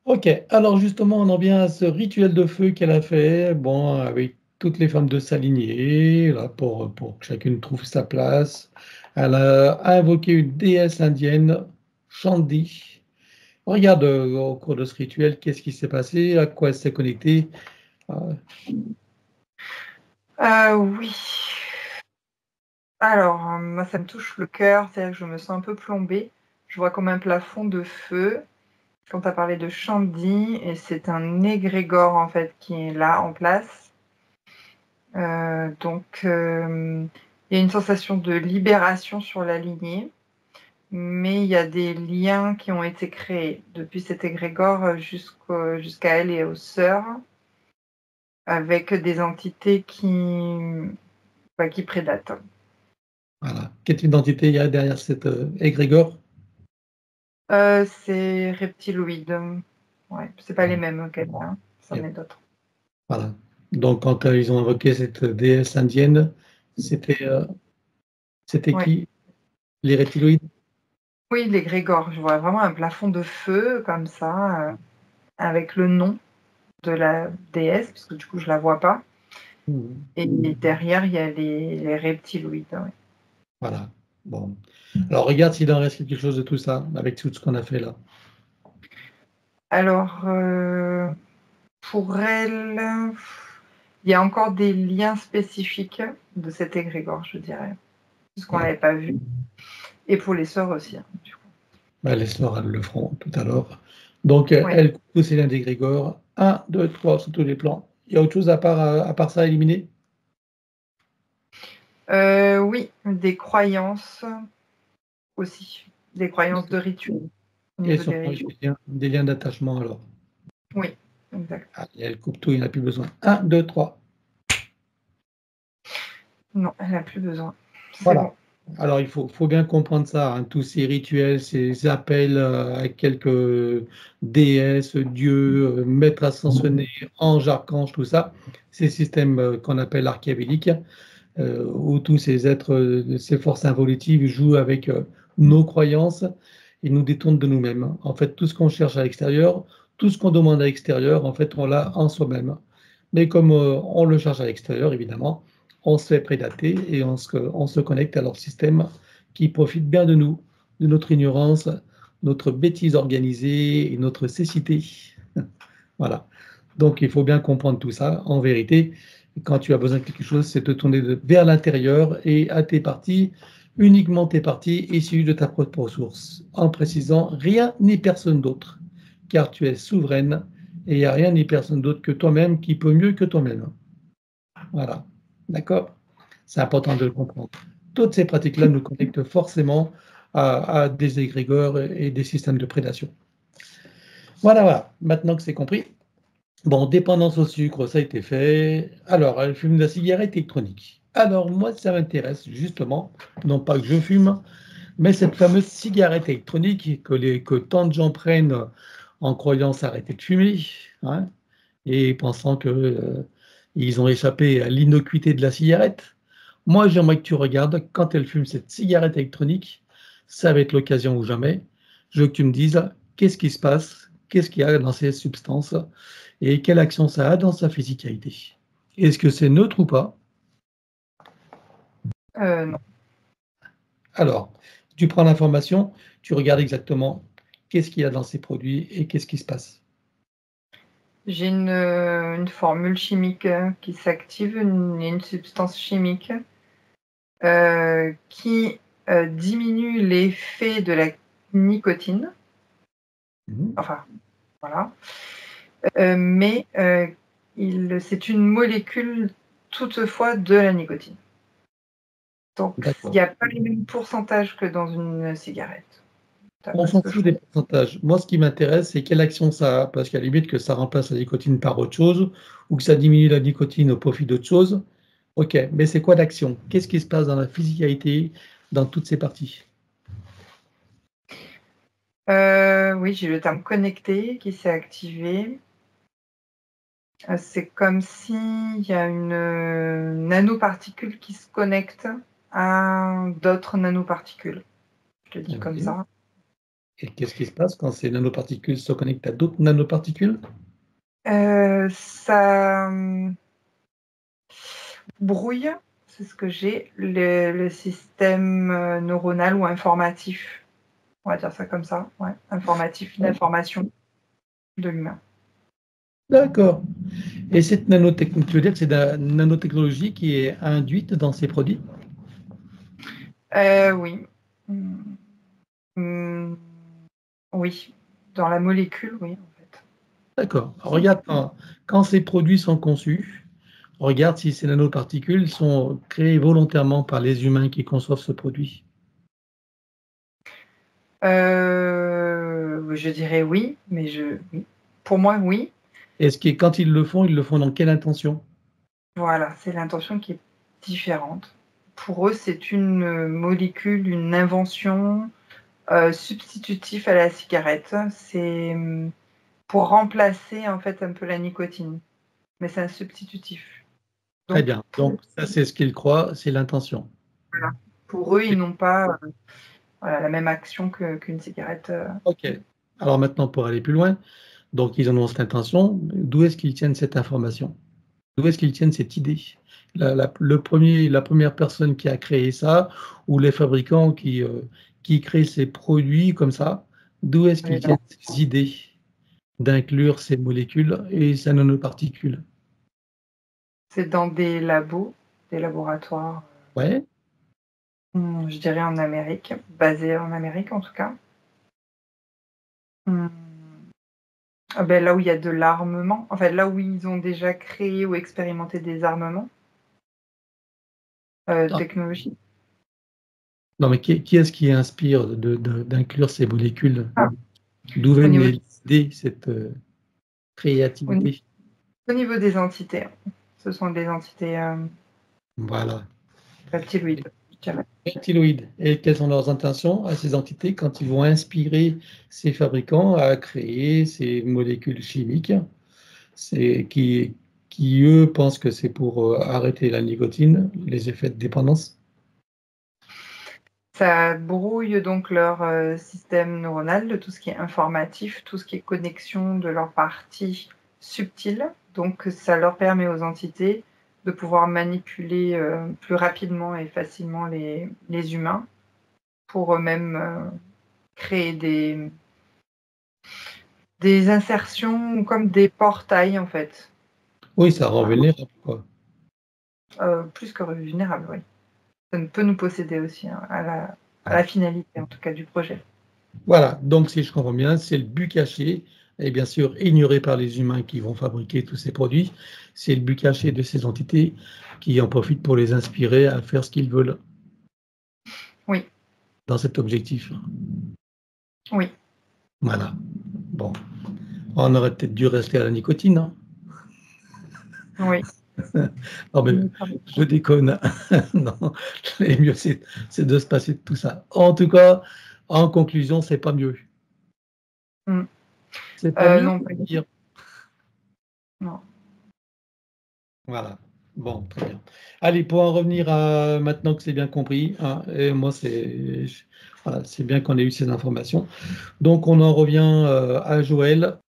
Ok, alors justement, on en vient à ce rituel de feu qu'elle a fait, bon, avec toutes les femmes de s'aligner, là, pour que chacune trouve sa place. Elle a invoqué une déesse indienne, Chandi. Regarde au cours de ce rituel, qu'est-ce qui s'est passé, à quoi elle s'est connectée. Euh, Oui. Alors, moi, ça me touche le cœur, c'est-à-dire que je me sens un peu plombée. Je vois comme un plafond de feu. Quand tu as parlé de Chandi, et c'est un égrégore, en fait, qui est là, en place. Donc, il y a une sensation de libération sur la lignée, mais il y a des liens qui ont été créés depuis cet égrégore jusqu'à elle et aux sœurs, avec des entités qui prédatent. voilà. Quelle identité il y a derrière cet égrégore? C'est reptiloïde. Ouais, c'est pas les mêmes qu'elle, hein. C'en est d'autres. Voilà. Donc, quand ils ont invoqué cette déesse indienne, c'était c'était Ouais. qui? Les reptiloïdes? Oui, l'égrégore, je vois vraiment un plafond de feu comme ça, avec le nom de la déesse, parce que du coup je la vois pas. Mhm. Et derrière, il y a les reptiloïdes. Ouais. Voilà. Bon. Alors, regarde s'il en reste quelque chose de tout ça, avec tout ce qu'on a fait là. Alors, pour elle, il y a encore des liens spécifiques de cet égrégore, je dirais, parce qu'on Voilà. l'avait pas vu. Et pour les sœurs aussi, hein, du coup. Bah, les sœurs, elles le feront tout à l'heure. Donc, Ouais. elle coupe tous ces liens d'égrégore. Un, deux, trois, sur tous les plans. Il y a autre chose à part ça à éliminer? Oui, des croyances aussi, des croyances de rituels, au Et niveau son des rituels. des liens d'attachement alors. Oui, exact. Ah, et elle coupe tout, il n'y en a plus besoin. Un, deux, trois. Non, elle n'a plus besoin. C'est Voilà. bon. Alors, faut bien comprendre ça, hein, tous ces rituels, ces appels à quelques déesses, dieux, maîtres ascensionnés, anges, archanges, tout ça, ces systèmes qu'on appelle archéologiques, où tous ces êtres, ces forces involutives jouent avec nos croyances et nous détournent de nous-mêmes. En fait, tout ce qu'on cherche à l'extérieur, tout ce qu'on demande à l'extérieur, en fait, on l'a en soi-même. Mais comme on le cherche à l'extérieur, évidemment, on se fait prédater et on se connecte à leur système qui profite bien de nous, de notre ignorance, notre bêtise organisée et notre cécité. Voilà. Donc, il faut bien comprendre tout ça. En vérité, quand tu as besoin de quelque chose, c'est te tourner vers l'intérieur et à tes parties, uniquement tes parties issues de ta propre source, en précisant rien ni personne d'autre, car tu es souveraine et il n'y a rien ni personne d'autre que toi-même qui peut mieux que toi-même. Voilà. D'accord? C'est important de le comprendre. Toutes ces pratiques-là nous connectent forcément à des égrégores et des systèmes de prédation. Voilà, voilà. Maintenant que c'est compris, bon, dépendance au sucre, ça a été fait. Alors, elle fume de la cigarette électronique. Alors, moi, ça m'intéresse justement, non pas que je fume, mais cette fameuse cigarette électronique que tant de gens prennent en croyant s'arrêter de fumer, hein, et pensant que, ils ont échappé à l'innocuité de la cigarette. Moi, j'aimerais que tu regardes quand elle fume cette cigarette électronique, ça va être l'occasion ou jamais. Je veux que tu me dises qu'est-ce qui se passe, qu'est-ce qu'il y a dans ces substances et quelle action ça a dans sa physicalité. Est-ce que c'est neutre ou pas? Non. Alors, tu prends l'information, tu regardes exactement qu'est-ce qu'il y a dans ces produits et qu'est-ce qui se passe. J'ai une formule chimique qui s'active, une substance chimique qui diminue l'effet de la nicotine. Mhm. Enfin, voilà. Mais c'est une molécule toutefois de la nicotine. Donc, il D'accord. n'y a pas les mêmes pourcentages que dans une cigarette, On d'après ce s'en que je fout des comprends. pourcentages. Moi, ce qui m'intéresse, c'est quelle action ça a, parce qu'à la limite que ça remplace la nicotine par autre chose, ou que ça diminue la nicotine au profit d'autre chose. Ok, mais c'est quoi l'action? Qu'est-ce qui se passe dans la physicalité, dans toutes ces parties? Oui, j'ai le terme connecté qui s'est activé. C'est comme s'il y a une nanoparticule qui se connecte à d'autres nanoparticules. Je te dis comme Oui. ça. Et qu'est-ce qui se passe quand ces nanoparticules se connectent à d'autres nanoparticules? Ça brouille, c'est ce que j'ai, le système neuronal ou informatif. On va dire ça comme ça, ouais, informatif, d'information de l'humain. D'accord. Et cette nanotechnologie, tu veux dire que c'est de la nanotechnologie qui est induite dans ces produits? Oui. Oui, dans la molécule, oui, en fait. D'accord. Regarde, quand ces produits sont conçus, regarde si ces nanoparticules sont créées volontairement par les humains qui conçoivent ce produit. Je dirais oui, mais oui. Pour moi, oui. Est-ce que quand ils le font dans quelle intention? Voilà, c'est l'intention qui est différente. Pour eux, c'est une molécule, une invention substitutif à la cigarette. C'est pour remplacer en fait un peu la nicotine, mais c'est un substitutif. Très Donc bien. Donc, ça, c'est ce qu'ils croient, c'est l'intention. voilà. Pour eux, ils n'ont pas voilà, la même action qu'une cigarette. OK. Alors maintenant, pour aller plus loin, donc ils en ont cette intention. D'où est-ce qu'ils tiennent cette information? D'où est-ce qu'ils tiennent cette idée? La première personne qui a créé ça, ou les fabricants qui créent ces produits comme ça, d'où est-ce qu'ils tiennent ces idées d'inclure ces molécules et ces nanoparticules? C'est dans des labos, des laboratoires, Ouais, je dirais en Amérique, basés en Amérique en tout cas. Ah ben, là où il y a de l'armement, en fait, là où ils ont déjà créé ou expérimenté des armements non, technologiques. non, mais qui est-ce qui inspire d'inclure ces molécules? Ah, D'où au viennent niveau, les idées, cette au ni- créativité? au niveau des entités, ce sont des entités Voilà. reptiloïdes, je dirais. Reptiloïdes. Et quelles sont leurs intentions à ces entités quand ils vont inspirer ces fabricants à créer ces molécules chimiques, c'est qui eux pensent que c'est pour arrêter la nicotine, les effets de dépendance? Ça brouille donc leur système neuronal de tout ce qui est informatif, tout ce qui est connexion de leur partie subtile. Donc ça leur permet aux entités de pouvoir manipuler plus rapidement et facilement les humains pour eux-mêmes créer des insertions comme des portails en fait. Oui, ça rend vulnérable, quoi. Plus que vulnérables, oui. Ça peut nous posséder aussi hein, à la finalité en tout cas du projet. Voilà, donc si je comprends bien, c'est le but caché, et bien sûr ignoré par les humains qui vont fabriquer tous ces produits, c'est le but caché de ces entités qui en profitent pour les inspirer à faire ce qu'ils veulent Oui, dans cet objectif. oui. Voilà. Bon, on aurait peut-être dû rester à la nicotine, hein. Oui. Non, mais je déconne. Non, le mieux, c'est de se passer de tout ça. En tout cas, en conclusion, c'est pas mieux. Mm. C'est pas mieux, Non, c'est pire. non. Voilà. Bon, très bien. Allez, pour en revenir à maintenant que c'est bien compris, hein, et moi, voilà, c'est bien qu'on ait eu ces informations. Donc, on en revient à Joël.